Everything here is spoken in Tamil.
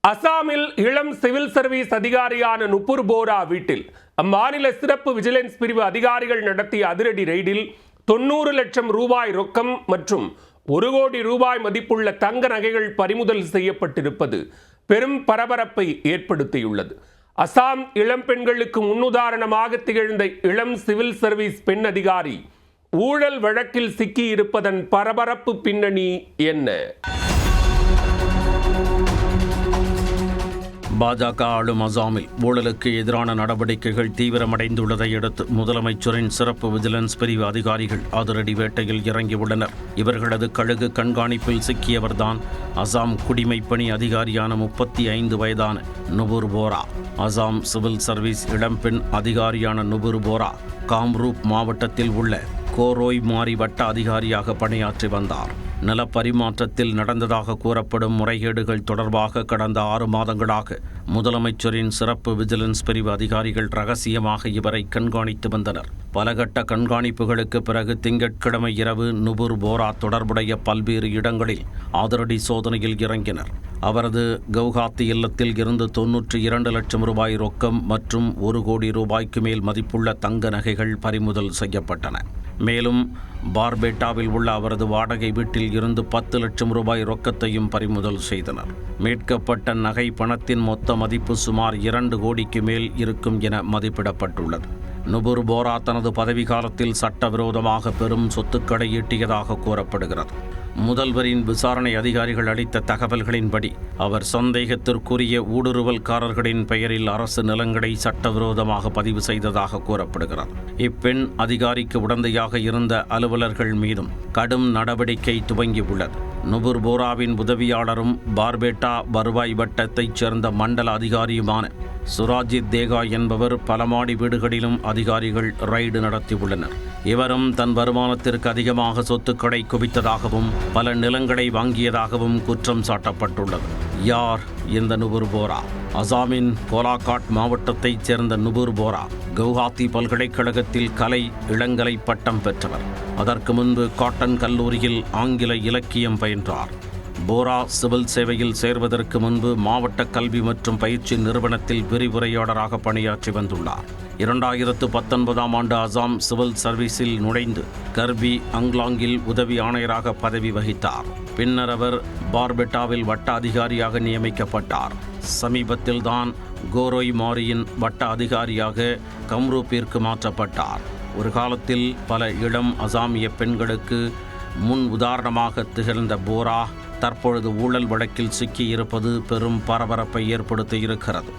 அசாமில் இளம் சிவில் சர்வீஸ் அதிகாரியான நுபுர் போரா வீட்டில் அம்மாநில சிறப்பு விஜிலன்ஸ் பிரிவு அதிகாரிகள் நடத்திய அதிரடி ரெய்டில் 90 லட்சம் ரூபாய் ரொக்கம் மற்றும் 1 கோடி ரூபாய் மதிப்புள்ள தங்க நகைகள் பறிமுதல் செய்யப்பட்டிருப்பது பெரும் பரபரப்பை ஏற்படுத்தியுள்ளது. அசாம் இளம் பெண்களுக்கு முன்னுதாரணமாக திகழ்ந்த இளம் சிவில் சர்வீஸ் பெண் அதிகாரி ஊழல் வழக்கில் சிக்கியிருப்பதன் பரபரப்பு பின்னணி என்ன? பாஜக ஆளும் அசாமில் ஊழலுக்கு எதிரான நடவடிக்கைகள் தீவிரமடைந்துள்ளதை அடுத்து முதலமைச்சரின் சிறப்பு விஜிலன்ஸ் பிரிவு அதிகாரிகள் அதிரடி வேட்டையில் இறங்கியுள்ளனர். இவர்களது கழுகு கண்காணிப்பில் சிக்கியவர்தான் அசாம் குடிமைப்பணி அதிகாரியான 35 வயதான நுபுர் போரா. அசாம் சிவில் சர்வீஸ் இளம்பெண் அதிகாரியான நுபுர் போரா காம்ரூப் மாவட்டத்தில் உள்ள கோரோய் மாரி வட்ட அதிகாரியாக பணியாற்றி வந்தார். நிலப்பரிமாற்றத்தில் நடந்ததாக கூறப்படும் முறைகேடுகள் தொடர்பாக கடந்த 6 மாதங்களாக முதலமைச்சரின் சிறப்பு விஜிலன்ஸ் பிரிவு அதிகாரிகள் ரகசியமாக இவரை கண்காணித்து வந்தனர். பலகட்ட கண்காணிப்புகளுக்கு பிறகு திங்கட்கிழமை இரவு நுபுர் போரா தொடர்புடைய பல்வேறு இடங்களில் அதிரடி சோதனையில் இறங்கினர். அவரது கவுஹாத்தி இல்லத்தில் இருந்து 92 லட்சம் ரூபாய் ரொக்கம் மற்றும் 1 கோடி ரூபாய்க்கு மேல் மதிப்புள்ள தங்க நகைகள் பறிமுதல் செய்யப்பட்டன. மேலும் பார்பேட்டாவில் உள்ள அவரது வாடகை வீட்டில் இருந்து 10 லட்சம் ரூபாய் ரொக்கத்தையும் பறிமுதல் செய்தனர். மீட்கப்பட்ட நகை பணத்தின் மொத்த மதிப்பு சுமார் 2 கோடிக்கு மேல் இருக்கும் என மதிப்பிடப்பட்டுள்ளது. நுபுர் போரா தனது பதவி காலத்தில் சட்டவிரோதமாக பெரும் சொத்துக்களை ஈட்டியதாக கூறப்படுகிறது. முதல்வரின் விசாரணை அதிகாரிகள் அளித்த தகவல்களின்படி அவர் சந்தேகத்திற்குரிய ஊடுருவல்காரர்களின் பெயரில் அரசு நிலங்களை சட்டவிரோதமாக பதிவு செய்ததாக கூறப்படுகிறது. இப்பெண் அதிகாரிக்கு உடந்தையாக இருந்த அலுவலர்கள் மீதும் கடும் நடவடிக்கை துவங்கியுள்ளது. நுபுர் போராவின் உதவியாளரும் பார்பேட்டா வருவாய் வட்டத்தைச் சேர்ந்த மண்டல அதிகாரியுமான சுராஜித் தேகா என்பவர் பல மாடி வீடுகளிலும் அதிகாரிகள் ரைடு நடத்தியுள்ளனர். இவரும் தன் வருமானத்திற்கு அதிகமாக சொத்துக்களை குவித்ததாகவும் பல நிலங்களை வாங்கியதாகவும் குற்றம் சாட்டப்பட்டுள்ளது. யார் இந்த நுபுர் போரா? அசாமின் கோலாகாட் மாவட்டத்தைச் சேர்ந்த நுபுர் போரா கவுஹாத்தி பல்கலைக்கழகத்தில் கலை இளங்கலை பட்டம் பெற்றவர். அதற்கு முன்பு காட்டன் கல்லூரியில் ஆங்கில இலக்கியம் பயின்றார். போரா சிவில் சேவையில் சேர்வதற்கு முன்பு மாவட்ட கல்வி மற்றும் பயிற்சி நிறுவனத்தில் விரிவுரையாளராக பணியாற்றி வந்துள்ளார். 2019ஆம் ஆண்டு அசாம் சிவில் சர்வீஸில் நுழைந்து கர்பி அங்லாங்கில் உதவி ஆணையராக பதவி வகித்தார். பின்னர் அவர் பார்பெட்டாவில் வட்ட அதிகாரியாக நியமிக்கப்பட்டார். சமீபத்தில்தான் கோரோய் மாரியின் வட்ட அதிகாரியாக கம்ரூப்பிற்கு மாற்றப்பட்டார். ஒரு காலத்தில் பல இளம் அசாமிய பெண்களுக்கு முன் உதாரணமாக திகழ்ந்த போரா தற்பொழுது ஊழல் வழக்கில் சிக்கியிருப்பது பெரும் பரபரப்பை ஏற்படுத்தியிருக்கிறது.